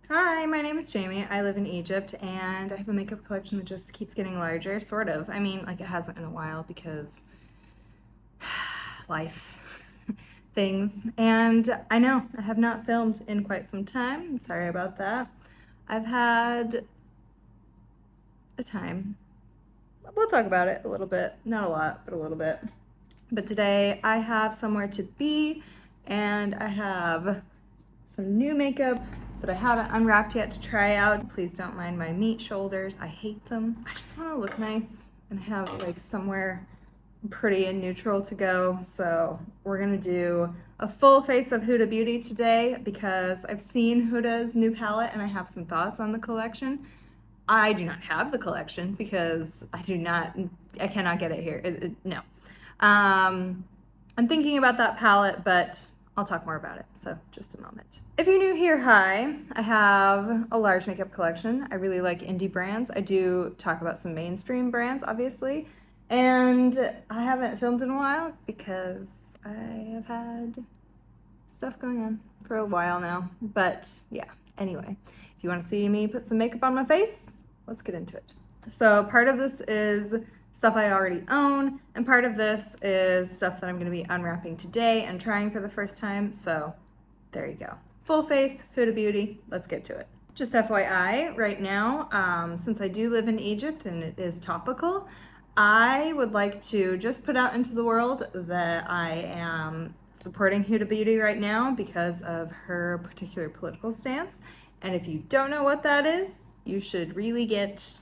Hi, my name is Jamie. I live in Egypt and I have a makeup collection that just keeps getting larger, sort of. I mean, like it hasn't in a while because life things. And I know I have not filmed in quite some time. Sorry about that. I've had a time. We'll talk about it a little bit. Not a lot, but a little bit. But today I have somewhere to be and I have some new makeup that I haven't unwrapped yet to try out. Please don't mind my meat shoulders. I hate them. I just want to look nice and have like somewhere pretty and neutral to go. So we're gonna do a full face of Huda Beauty today because I've seen Huda's new palette and I have some thoughts on the collection. I do not have the collection because I cannot get it here. No. I'm thinking about that palette, but I'll talk more about it, so just a moment. If you're new here, hi. I have a large makeup collection. I really like indie brands. I do talk about some mainstream brands, obviously, and I haven't filmed in a while because I have had stuff going on for a while now, but yeah, anyway. If you want to see me put some makeup on my face, let's get into it. So part of this is stuff I already own, and part of this is stuff that I'm gonna be unwrapping today and trying for the first time, so there you go. Full face, Huda Beauty, let's get to it. Just FYI, right now, since I do live in Egypt and it is topical, I would like to just put out into the world that I am supporting Huda Beauty right now because of her particular political stance, and if you don't know what that is, you should really get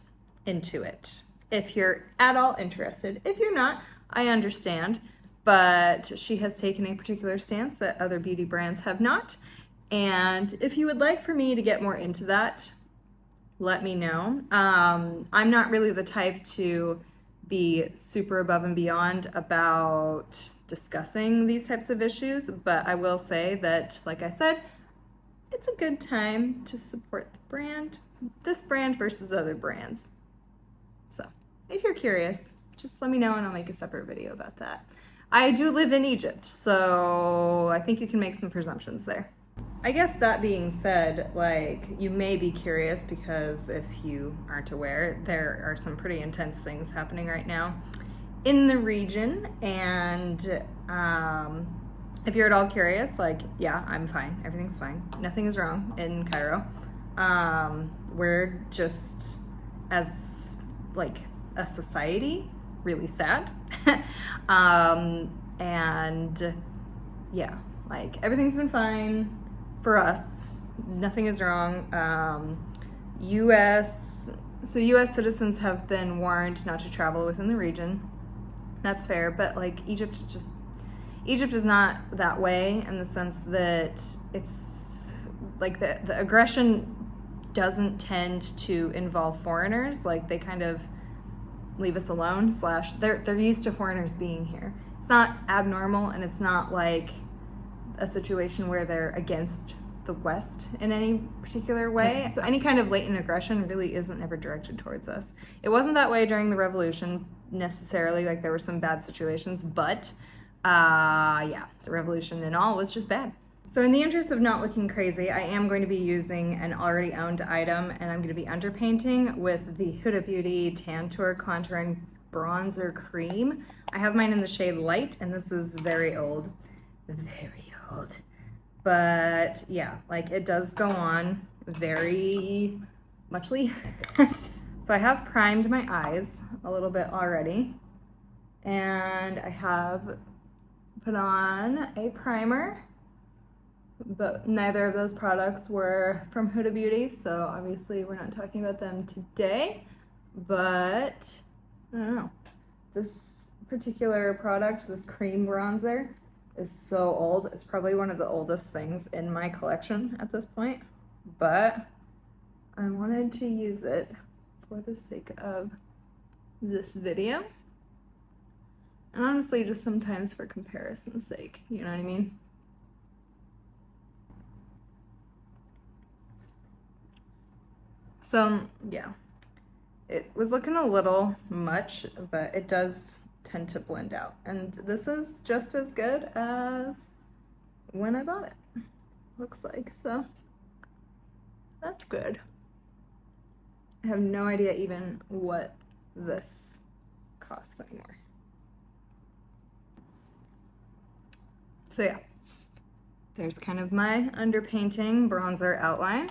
into it if you're at all interested. If you're not, I understand, but she has taken a particular stance that other beauty brands have not. And if you would like for me to get more into that, let me know. I'm not really the type to be super above and beyond about discussing these types of issues, but I will say that, like I said, it's a good time to support the brand, this brand versus other brands. So if you're curious, just let me know and I'll make a separate video about that. I do live in Egypt, so I think you can make some presumptions there. I guess that being said, like, you may be curious because if you aren't aware, there are some pretty intense things happening right now in the region, and if you're at all curious, like, yeah, I'm fine. Everything's fine. Nothing is wrong in Cairo. We're just, as like a society, really sad. And yeah, like everything's been fine for us. Nothing is wrong. US citizens have been warned not to travel within the region. That's fair, but like Egypt is not that way in the sense that it's like the aggression doesn't tend to involve foreigners. Like they kind of leave us alone, slash they're used to foreigners being here. It's not abnormal, and it's not like a situation where they're against the West in any particular way. So any kind of latent aggression really isn't ever directed towards us. It wasn't that way during the revolution necessarily, like there were some bad situations, but yeah, the revolution and all was just bad. So in the interest of not looking crazy, I am going to be using an already owned item, and I'm going to be underpainting with the Huda Beauty Tantour Contouring Bronzer Cream. I have mine in the shade Light, and this is very old. Very old. But yeah, like it does go on very muchly. So I have primed my eyes a little bit already, and I have put on a primer, but neither of those products were from Huda Beauty, so obviously we're not talking about them today. But I don't know, this particular product, this cream bronzer, is so old. It's probably one of the oldest things in my collection at this point, but I wanted to use it for the sake of this video, and honestly just sometimes for comparison's sake, you know what I mean? So yeah, it was looking a little much, but it does tend to blend out, and this is just as good as when I bought it, looks like. So That's good. I have no idea even what this costs anymore. So yeah, there's kind of my underpainting bronzer outline.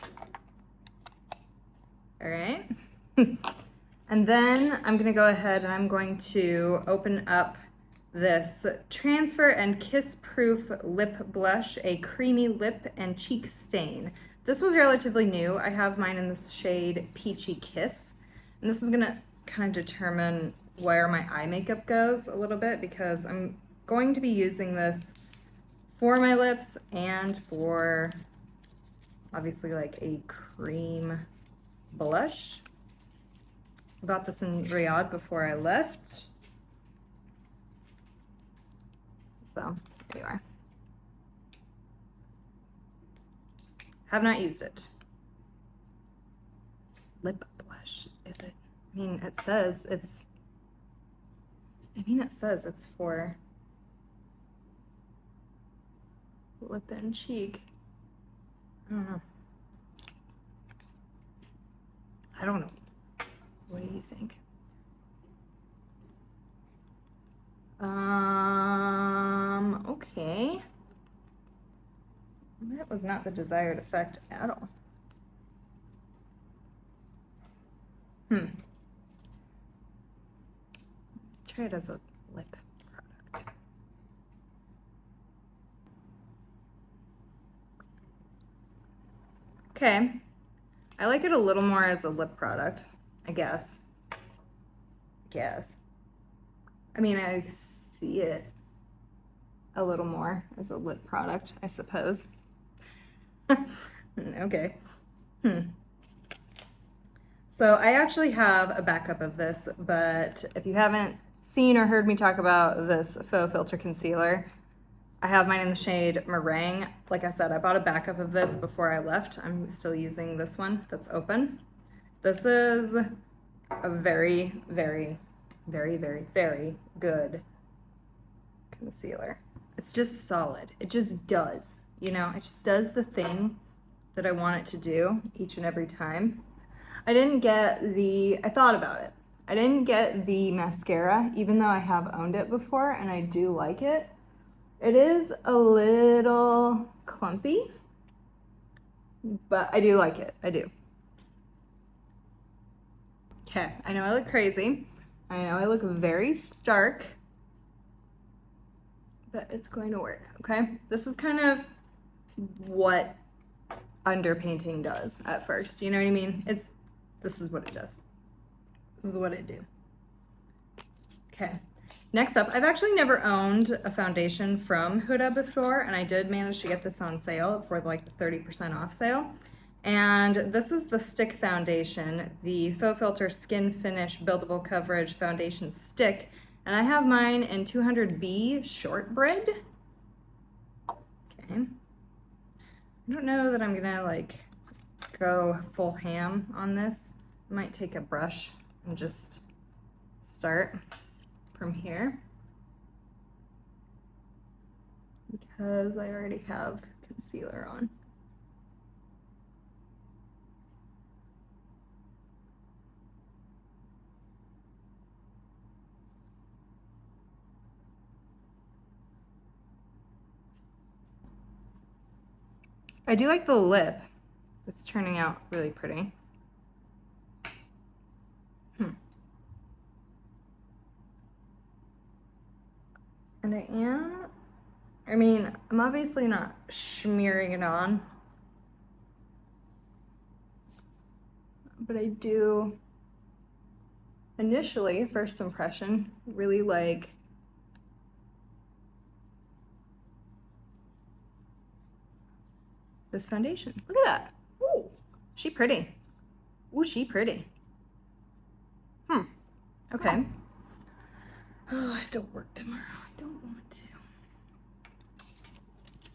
All right. And then I'm gonna go ahead and I'm going to open up this Transfer and Kiss Proof Lip Blush, a creamy lip and cheek stain. This was relatively new. I have mine in this shade Peachy Kiss. And this is gonna kind of determine where my eye makeup goes a little bit, because I'm going to be using this for my lips and for obviously like a cream blush. I bought this in Riyadh before I left. So there you are. Have not used it. Lip blush, is it? I mean, it says it's for lip and cheek. I don't know. I don't know. What do you think? Okay. That was not the desired effect at all. Try it as a lip product. Okay. I like it a little more as a lip product, I guess. I mean, I see it a little more as a lip product, I suppose. Okay. So I actually have a backup of this, but if you haven't seen or heard me talk about this Faux Filter Concealer, I have mine in the shade Meringue. Like I said, I bought a backup of this before I left. I'm still using this one that's open. This is a very, very, very, very, very good concealer. It's just solid. It just does, you know, it just does the thing that I want it to do each and every time. I thought about it. I didn't get the mascara, even though I have owned it before and I do like it. It is a little clumpy, but I do like it. I do. Okay, I know I look crazy. I know I look very stark, but it's going to work, okay? This is kind of what underpainting does at first, you know what I mean? This is what it does. This is what it do. Okay, next up, I've actually never owned a foundation from Huda before, and I did manage to get this on sale for like the 30% off sale. And this is the stick foundation, the Faux Filter Skin Finish Buildable Coverage Foundation Stick. And I have mine in 200B Shortbread. Okay. I don't know that I'm gonna like go full ham on this. I might take a brush and just start from here, because I already have concealer on. I do like the lip. It's turning out really pretty. And I'm obviously not smearing it on, but I do, initially, first impression, really like this foundation. Look at that. Ooh, she pretty. Ooh, she pretty. Okay. Oh, I have to work tomorrow. I don't want to.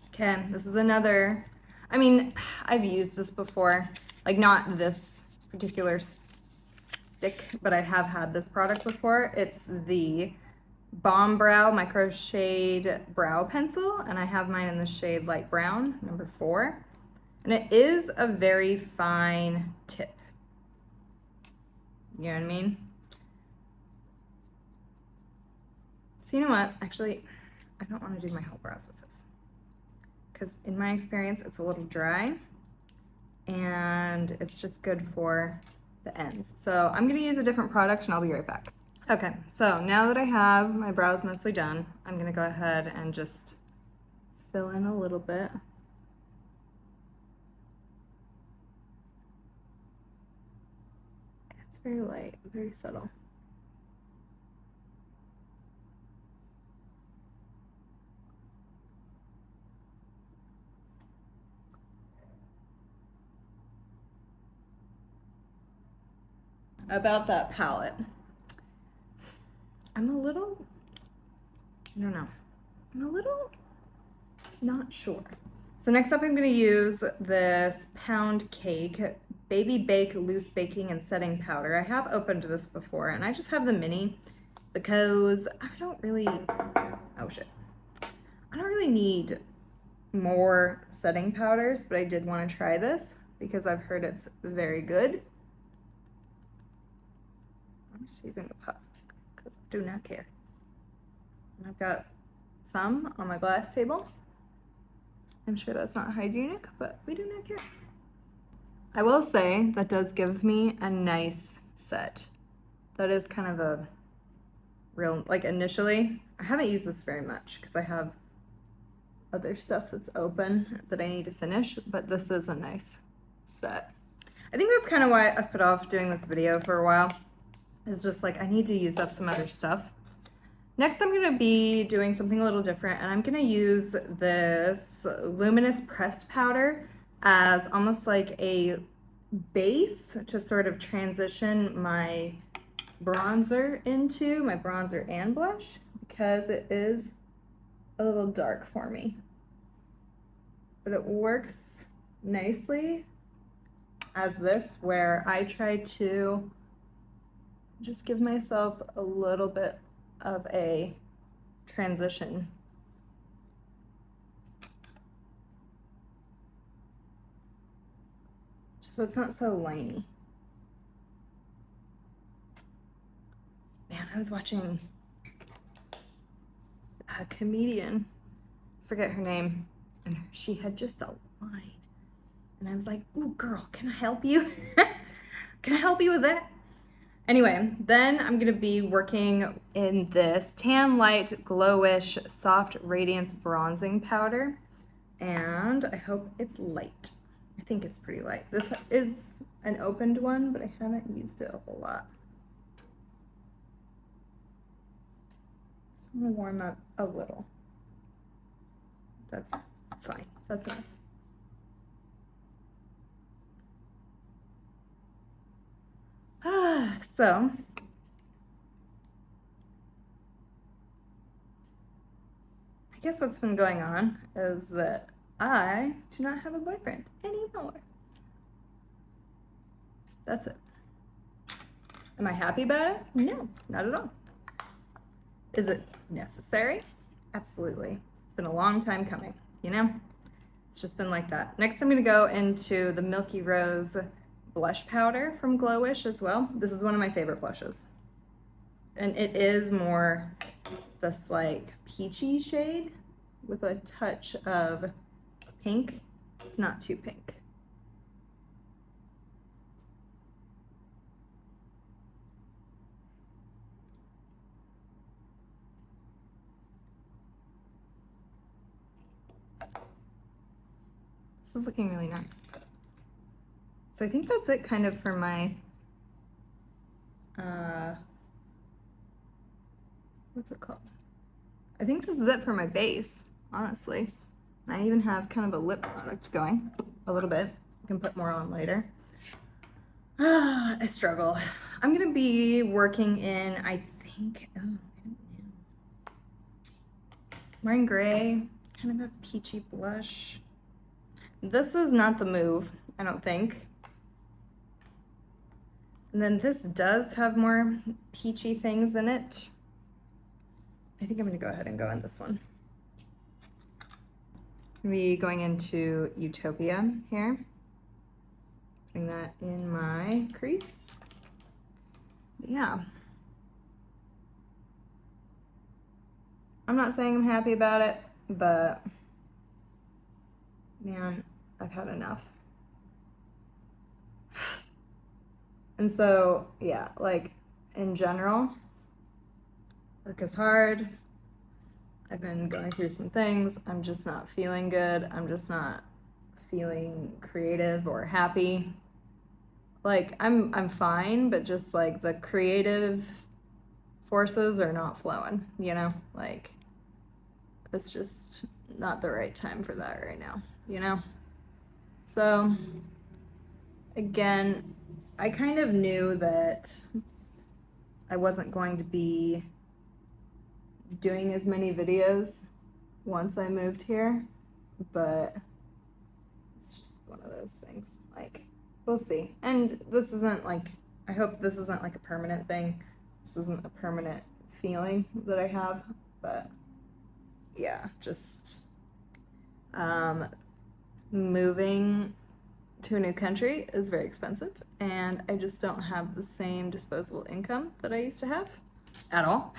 Okay, this is another, I mean, I've used this before. Like, not this particular stick, but I have had this product before. It's the Balm Brow Micro Shade Brow Pencil, and I have mine in the shade Light Brown, number 4. And it is a very fine tip. You know what I mean? So you know what? Actually, I don't want to do my whole brows with this, because in my experience, it's a little dry and it's just good for the ends. So I'm gonna use a different product and I'll be right back. Okay, so now that I have my brows mostly done, I'm gonna go ahead and just fill in a little bit. It's very light, very subtle. About that palette, I'm a little, I don't know, I'm a little not sure. So next up I'm going to use this Pound Cake Baby Bake Loose Baking and Setting Powder. I have opened this before and I just have the mini because I don't really, oh shit, I don't really need more setting powders, but I did want to try this because I've heard it's very good. I'm just using the puff because I do not care. And I've got some on my glass table. I'm sure that's not hygienic, but we do not care. I will say that does give me a nice set. That is kind of a real, like initially, I haven't used this very much because I have other stuff that's open that I need to finish, but this is a nice set. I think that's kind of why I've put off doing this video for a while. It's just like I need to use up some other stuff. Next, I'm going to be doing something a little different, and I'm going to use this luminous pressed powder as almost like a base to sort of transition my bronzer into, my bronzer and blush, because it is a little dark for me. But it works nicely as this, where I try to just give myself a little bit of a transition. So it's not so liney. Man, I was watching a comedian, forget her name, and she had just a line. And I was like, ooh, girl, can I help you? Can I help you with that? Anyway, then I'm gonna be working in this Tan Light Glowish Soft Radiance Bronzing Powder, and I hope it's light. I think it's pretty light. This is an opened one, but I haven't used it a whole lot. Just wanna warm up a little. That's fine, that's enough. So, I guess what's been going on is that I do not have a boyfriend anymore. That's it. Am I happy about it? No, not at all. Is it necessary? Absolutely. It's been a long time coming, you know? It's just been like that. Next, I'm gonna go into the Milky Rose blush powder from Glowish as well. This is one of my favorite blushes. And it is more this like peachy shade with a touch of pink. It's not too pink. This is looking really nice. So I think that's it kind of for my, what's it called? I think this is it for my base, honestly. I even have kind of a lip product going, a little bit. I can put more on later. I struggle. I'm gonna be working in, I think, oh, I don't know. Wearing gray, kind of a peachy blush. This is not the move, I don't think. And then this does have more peachy things in it. I think I'm gonna go ahead and go in this one. gonna be going into Utopia here. Putting that in my crease. Yeah. I'm not saying I'm happy about it, but man, I've had enough. And so, yeah, like in general, work is hard. I've been going through some things. I'm just not feeling good. I'm just not feeling creative or happy. Like I'm fine, but just like the creative forces are not flowing, you know? Like it's just not the right time for that right now, you know? So again, I kind of knew that I wasn't going to be doing as many videos once I moved here, but it's just one of those things. Like, we'll see. And this isn't like, I hope this isn't like a permanent thing. This isn't a permanent feeling that I have, but yeah, just moving to a new country is very expensive, and I just don't have the same disposable income that I used to have at all.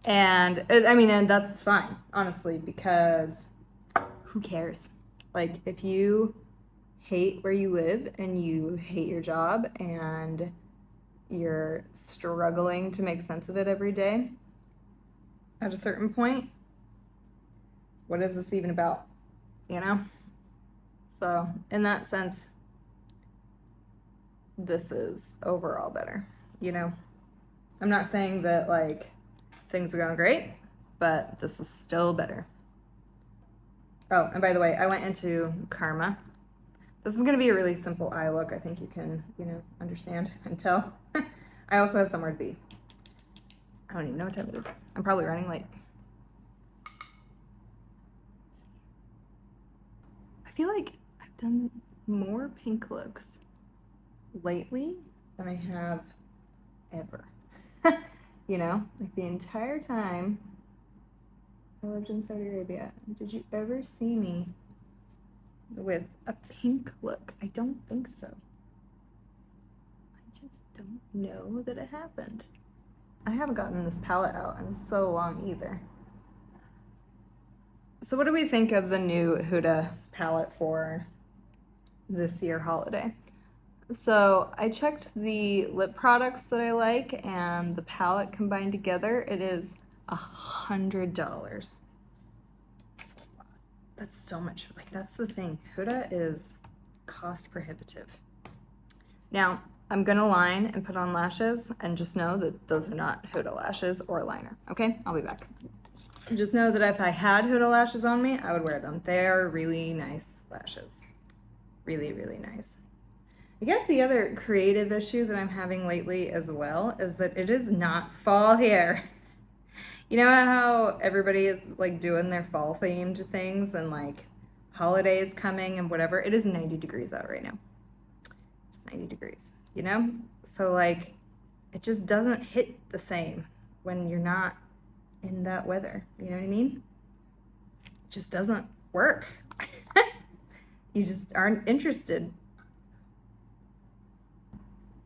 And I mean, and that's fine, honestly, because who cares? Like, if you hate where you live and you hate your job and you're struggling to make sense of it every day, at a certain point, what is this even about? You know? So, in that sense, this is overall better, you know? I'm not saying that, like, things are going great, but this is still better. Oh, and by the way, I went into Karma. This is going to be a really simple eye look. I think you can, you know, understand and tell. I also have somewhere to be. I don't even know what time it is. I'm probably running late. I feel like I've done more pink looks lately than I have ever. You know, like the entire time I lived in Saudi Arabia, did you ever see me with a pink look? I don't think so. I just don't know that it happened. I haven't gotten this palette out in so long either. So what do we think of the new Huda palette for this year holiday? So I checked the lip products that I like and the palette combined together. It is $100. That's a lot. That's so much. Like, that's the thing. Huda is cost prohibitive. Now, I'm gonna line and put on lashes, and just know that those are not Huda lashes or liner. Okay, I'll be back. Just know that if I had Huda lashes on me, I would wear them. They're really nice lashes. Really, really nice. I guess the other creative issue that I'm having lately as well is that it is not fall here. You know how everybody is like doing their fall themed things and like holidays coming and whatever? It is 90 degrees out right now. It's 90 degrees, you know? So like, it just doesn't hit the same when you're not in that weather. You know what I mean? It just doesn't work. You just aren't interested.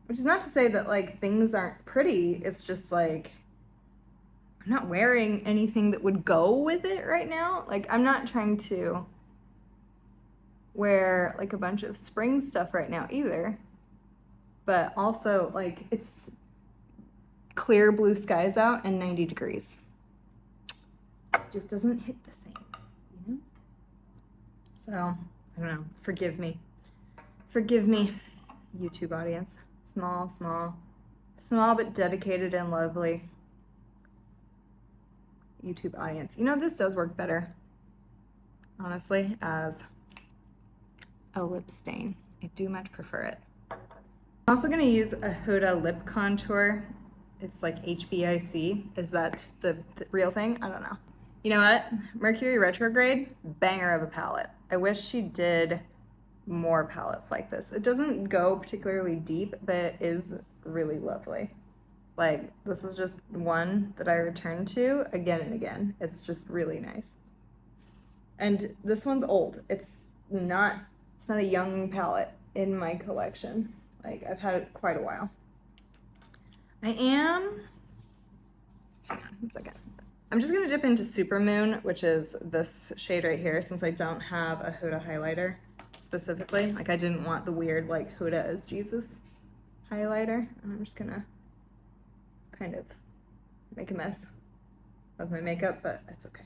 Which is not to say that like things aren't pretty. It's just like I'm not wearing anything that would go with it right now. Like I'm not trying to wear like a bunch of spring stuff right now either. But also like it's clear blue skies out and 90 degrees. It just doesn't hit the same, you know? So, I don't know. Forgive me. Forgive me, YouTube audience. Small but dedicated and lovely YouTube audience. You know, this does work better, honestly, as a lip stain. I do much prefer it. I'm also going to use a Huda lip contour. It's like HBIC. Is that the real thing? I don't know. You know what? Mercury Retrograde, banger of a palette. I wish she did more palettes like this. It doesn't go particularly deep, but it is really lovely. Like, this is just one that I return to again and again. It's just really nice. And this one's old. It's not a young palette in my collection. Like, I've had it quite a while. Hang on a second. I'm just gonna dip into Supermoon, which is this shade right here, since I don't have a Huda highlighter specifically. Like, I didn't want the weird, like, Huda is Jesus highlighter. And I'm just gonna kind of make a mess of my makeup, but that's okay.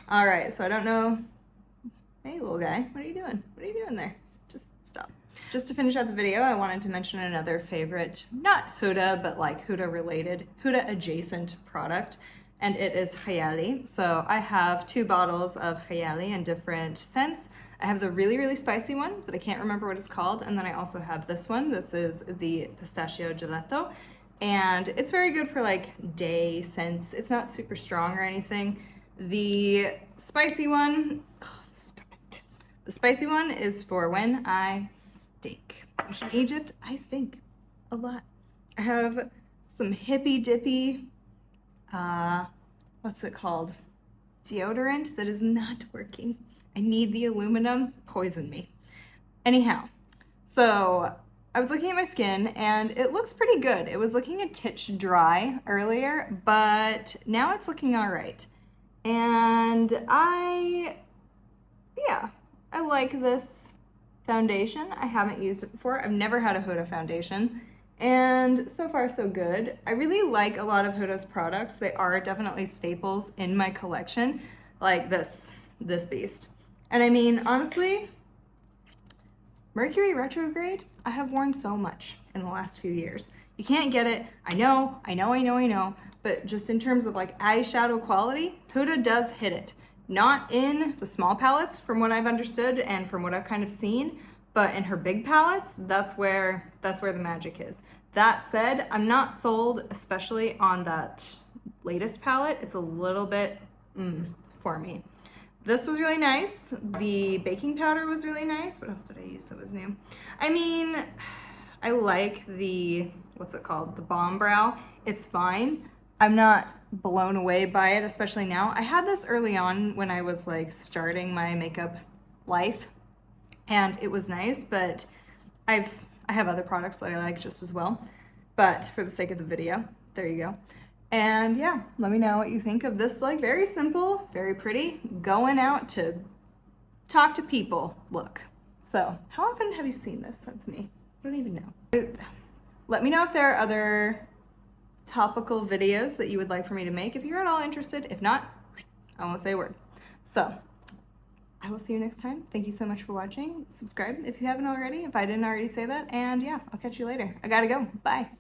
All right, so I don't know. Hey, little guy, what are you doing? What are you doing there? Just stop. Just to finish out the video, I wanted to mention another favorite, not Huda, but like Huda related, Huda adjacent product, and it is Khayali. So I have 2 bottles of Khayali in different scents. I have the really, really spicy one that I can't remember what it's called, and then I also have this one. This is the pistachio gelato, and it's very good for like day scents. It's not super strong or anything. The spicy one, the spicy one is for when I stink. Which in Egypt, I stink a lot. I have some hippy dippy, what's it called? Deodorant that is not working. I need the aluminum, poison me. Anyhow, so I was looking at my skin and it looks pretty good. It was looking a titch dry earlier, but now it's looking all right. And yeah, I like this foundation. I haven't used it before. I've never had a Huda foundation, and so far so good. I really like a lot of Huda's products. They are definitely staples in my collection, like this beast. And I mean, honestly, Mercury retrograde, I have worn so much in the last few years. You can't get it. I know, but just in terms of like eyeshadow quality, Huda does hit it. Not in the small palettes from what I've understood and from what I've kind of seen, but in her big palettes, that's where the magic is. That said, I'm not sold, especially on that latest palette. It's a little bit for me. This was really nice. The baking powder was really nice. What else did I use that was new? I mean, I like the, what's it called? The Balm Brow. It's fine. I'm not blown away by it, especially now. I had this early on when I was like starting my makeup life, and it was nice, but I have other products that I like just as well. But for the sake of the video, there you go. And yeah, let me know what you think of this like very simple, very pretty, going out to talk to people look. So how often have you seen this of me? I don't even know. Let me know if there are other topical videos that you would like for me to make if you're at all interested. If not, I won't say a word. So I will see you next time. Thank you so much for watching. Subscribe if you haven't already, if I didn't already say that. And yeah, I'll catch you later. I gotta go. Bye.